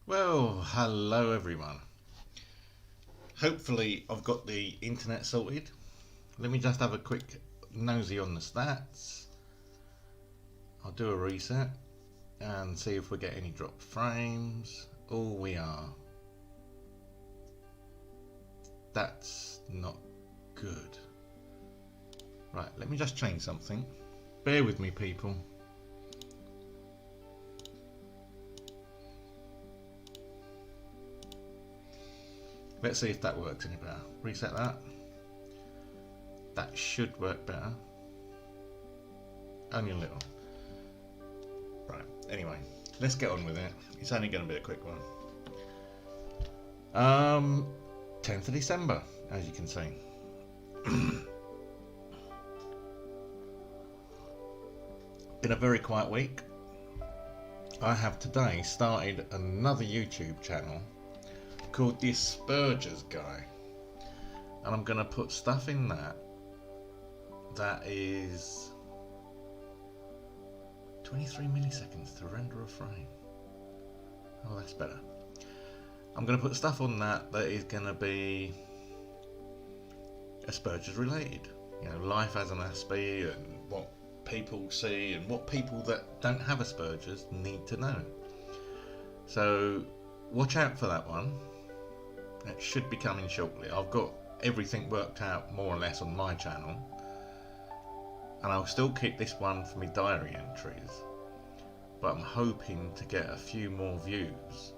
Well, hello everyone. Hopefully I've got the internet sorted. Let me just have a quick nosy on the stats. I'll do a reset and see if we get any dropped frames. Oh, we are. That's not good. Right, let me just change something. Bear with me, people. Let's see if that works any better. Reset that. That should work better. Only a little. Right, anyway, let's get on with it. It's only going to be a quick one. 10th of December, as you can see. Been a very quiet week. I have today started another YouTube channel called The Asperger's Guy, and I'm going to put stuff in that is 23 milliseconds to render a frame. Oh, that's better. I'm going to put stuff on that is going to be Asperger's related. You know, life as an Asperger and what people see and what people that don't have Asperger's need to know. So watch out for that one. It should be coming shortly. I've got everything worked out more or less on my channel, and I'll still keep this one for my diary entries, but I'm hoping to get a few more views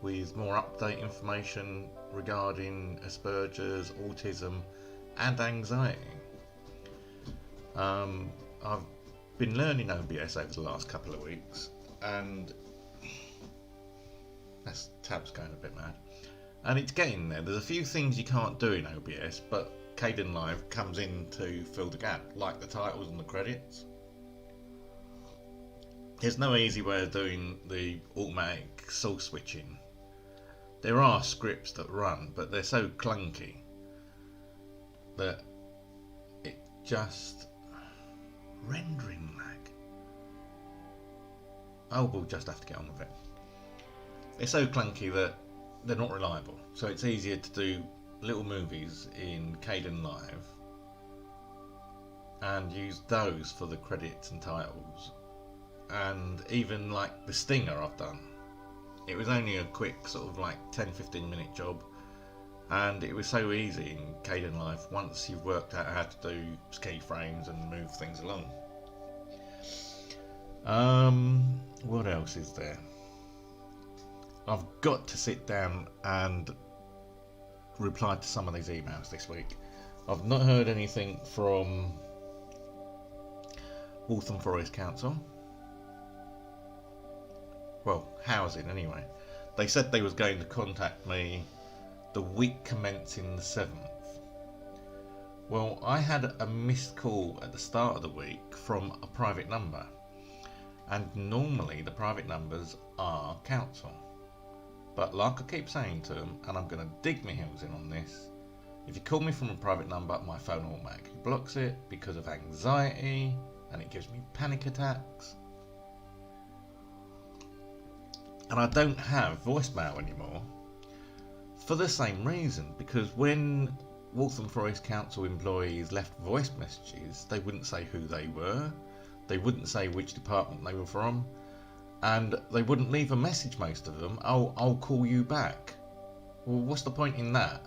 with more update information regarding Asperger's, autism and anxiety. I've been learning OBS over the last couple of weeks, and that's tab's going a bit mad. And it's getting there. There's a few things you can't do in OBS, but Kdenlive comes in to fill the gap, like the titles and the credits. There's no easy way of doing the automatic source switching. There are scripts that run, but they're so clunky that it just rendering lag. Oh, we'll just have to get on with it. They're so clunky that they're not reliable, so it's easier to do little movies in Kdenlive and use those for the credits and titles. And even like the stinger I've done, it was only a quick sort of like 10-15 minute job, and it was so easy in Kdenlive once you've worked out how to do keyframes and move things along. What else is there? I've got to sit down and reply to some of these emails this week. I've not heard anything from Waltham Forest Council. Well, housing anyway. They said they was going to contact me the week commencing the 7th. Well, I had a missed call at the start of the week from a private number, and normally the private numbers are council. But like I keep saying to them, and I'm going to dig my heels in on this, if you call me from a private number, my phone automatically blocks it because of anxiety, and it gives me panic attacks. And I don't have voicemail anymore for the same reason, because when Waltham Forest Council employees left voice messages, they wouldn't say who they were, they wouldn't say which department they were from, and they wouldn't leave a message, most of them. Oh, I'll call you back. Well, what's the point in that?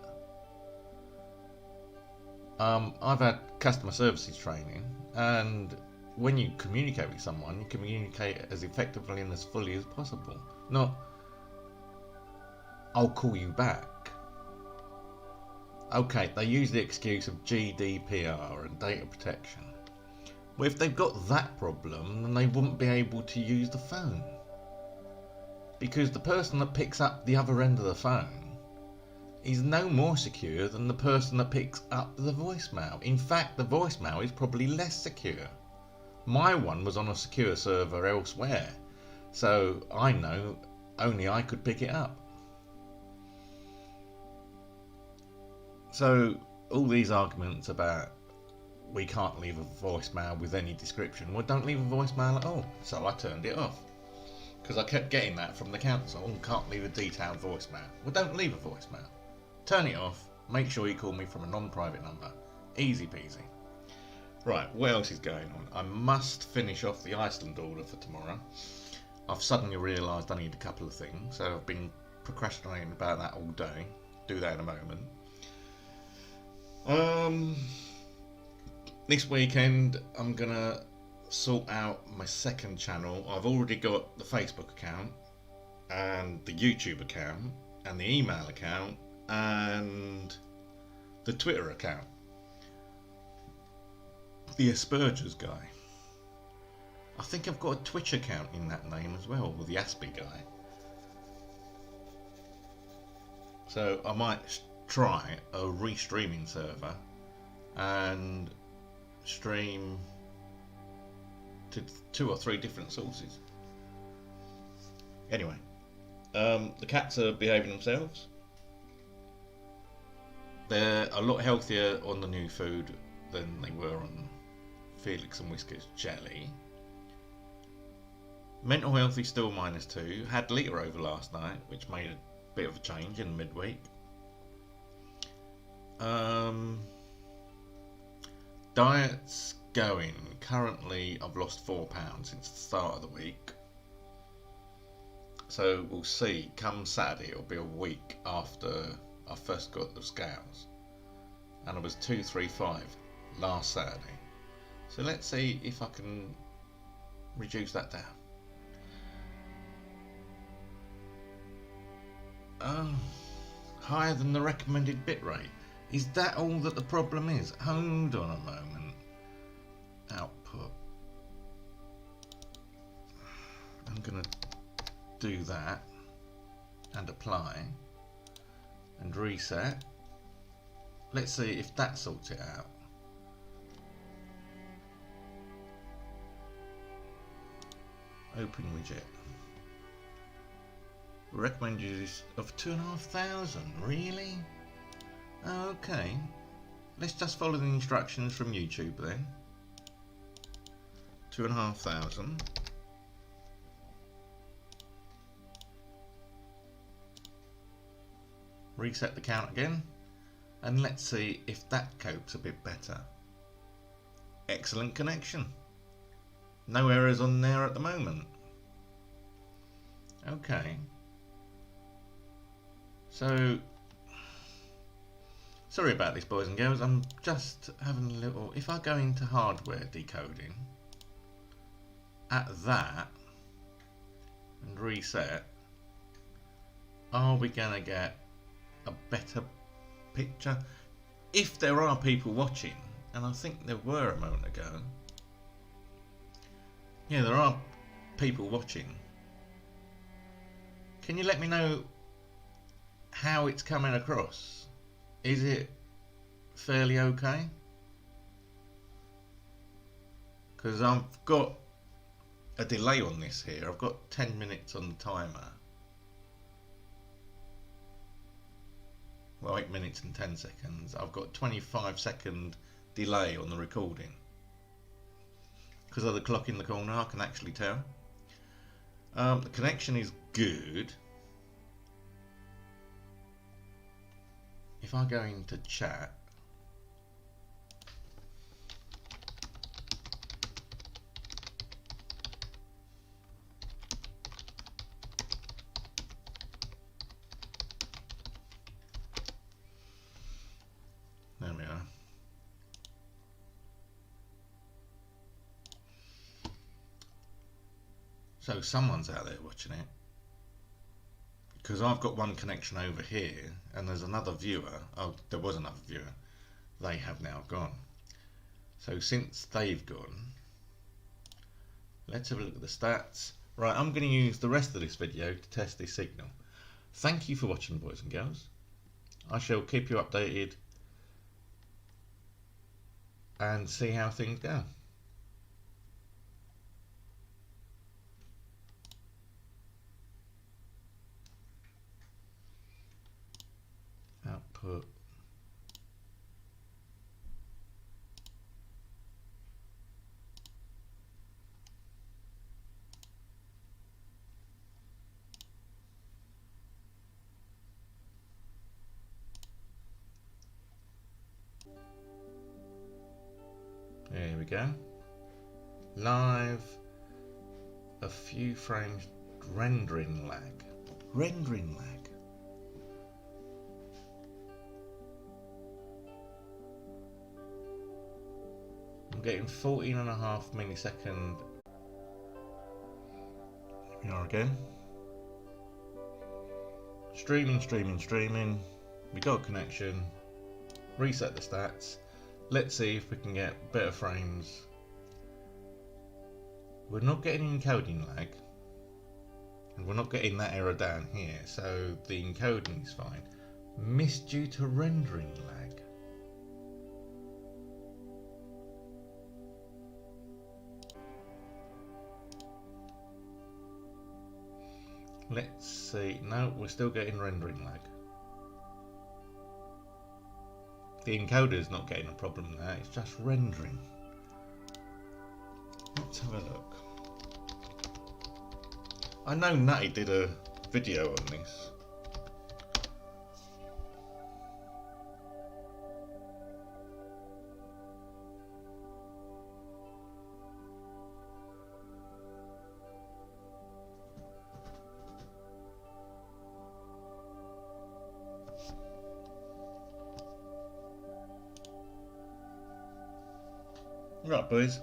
I've had customer services training, and when you communicate with someone, you communicate as effectively and as fully as possible. Not, I'll call you back. Okay, they use the excuse of GDPR and data protection. Well, if they've got that problem, then they wouldn't be able to use the phone. Because the person that picks up the other end of the phone is no more secure than the person that picks up the voicemail. In fact, the voicemail is probably less secure. My one was on a secure server elsewhere, so I know only I could pick it up. So all these arguments about we can't leave a voicemail with any description, well, don't leave a voicemail at all. So I turned it off, because I kept getting that from the council. Can't leave a detailed voicemail. Well, don't leave a voicemail. Turn it off. Make sure you call me from a non-private number. Easy peasy. Right, what else is going on? I must finish off the Iceland order for tomorrow. I've suddenly realised I need a couple of things, so I've been procrastinating about that all day. Do that in a moment. This weekend I'm gonna sort out my second channel. I've already got the Facebook account and the YouTube account and the email account and the Twitter account. The Asperger's guy. I think I've got a Twitch account in that name as well, with the Aspie guy. So I might try a restreaming server and stream to 2 or 3 different sources. Anyway, the cats are behaving themselves. They're a lot healthier on the new food than they were on Felix and Whiskers jelly. Mental health is still -2. Had Lita over last night, which made a bit of a change in midweek. Diet's going. Currently, I've lost 4 pounds since the start of the week. So we'll see. Come Saturday, it'll be a week after I first got the scales, and I was 235 last Saturday. So let's see if I can reduce that down. Higher than the recommended bitrate. Is that all that the problem is? Hold on a moment. Output. I'm gonna do that and apply and reset. Let's see if that sorts it out. Open widget. Recommend use of 2,500. Really? Okay. Let's just follow the instructions from YouTube then. 2,500. Reset the count again, and let's see if that copes a bit better. Excellent connection. No errors on there at the moment. Okay. So, sorry about this, boys and girls. I'm just having a little... If I go into hardware decoding, at that, and reset, are we going to get a better picture? If there are people watching, and I think there were a moment ago. Yeah, there are people watching. Can you let me know how it's coming across? Is it fairly okay? Because I've got a delay on this here. I've got 10 minutes on the timer. Well, 8 minutes and 10 seconds. I've got 25-second delay on the recording. Because of the clock in the corner, I can actually tell. The connection is good. If I go into chat, there we are. So someone's out there watching it, because I've got one connection over here and there's another viewer. Oh, there was another viewer. They have now gone. So since they've gone, let's have a look at the stats. Right, I'm going to use the rest of this video to test this signal. Thank you for watching, boys and girls. I shall keep you updated and see how things go. Output. Here we go. Live. A few frames. Rendering lag. Rendering lag. I'm getting 14.5 millisecond. Here we are again. Streaming. We got a connection. Reset the stats. Let's see if we can get better frames. We're not getting encoding lag. And we're not getting that error down here. So the encoding is fine. Missed due to rendering lag. Let's see. No, we're still getting rendering lag. The encoder's not getting a problem there, it's just rendering. Let's have a look. I know Nutty did a video on this. Right, boys.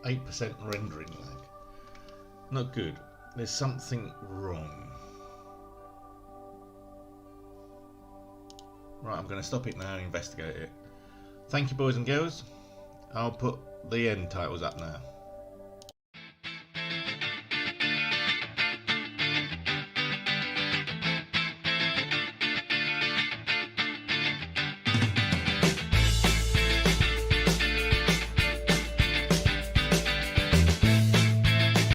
%, rendering lag. Not good. There's something wrong. Right, I'm going to stop it now and investigate it. Thank you, boys and girls. I'll put the end titles up now.